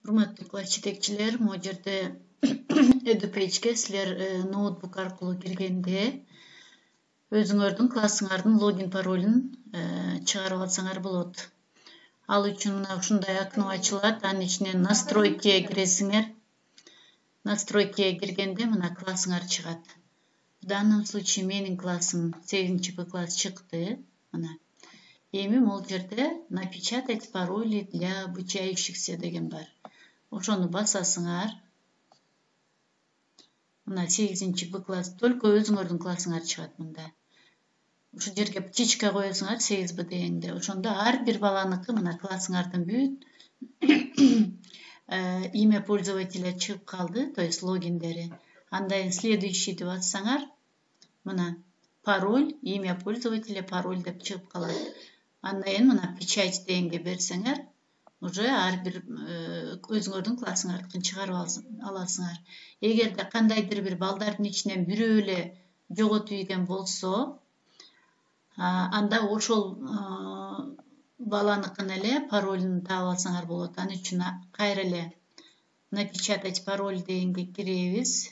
Hurmatly класс жетекчилер, могу жерде EduPage'ге силер ноутбук аркылуу киргенде өзүңөрдүн классыңардын логин паролун чыгарып алсаңар болот. Ал үчүн мына ушундай окно ачылат, анын ичинен настройкиге киресиңер. Настройкиге киргенде мына классыңар чыгат. В данном случае менин классым 8-Б класс чыкты. Мына. Эми могул жерде напечатать пароли для обучающихся деген бар. Ошону басасыңар. Мына 8-Б класс, только өзүңөрдүн классыңар чыгат мында. Ушул жерге птичка коесуңар 8Б дегенде. Ошондо ар бир баланыкы мына классыңардын бүт имя пользователя чыгып калды, то есть логиндери. Андан следующий деп атсаңар, мына пароль, имя пользователя, пароль деп чыгып калат. Андан кийин мына печать дегенге берсеңер, уже ар бир өзүңөрдүн классыңардыкын чыгарып аласыңар. Эгерде кандайдыр бир балдардын ичинен бирөө эле жоготуп ийген болсо, анда ошол баланыкын эле паролун таап алсаңар болот. Анын үчүн кайра эле напечатать пароль дегенге киребиз.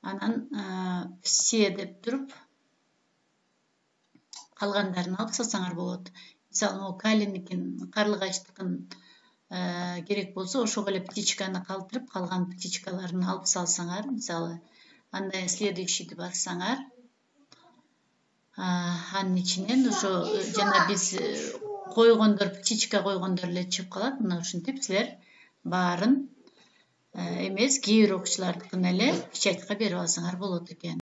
Анан все деп туруп калгандарын алып салсаңар болот. Мисалы, могу Калиникин, Карлыгачтыкын керек болсо, ошого эле птичканы калтырып, калган птичкаларын алып салсаңар, мисалы, андан следующий деп бассаңар, анын ичинен ошо жана биз койгондор, птичка койгондор эле чыгып калат. Мына ушинтип силер баарын эмес, кээ бир окуучулардыкын эле печатька берип алсаңар болот экен.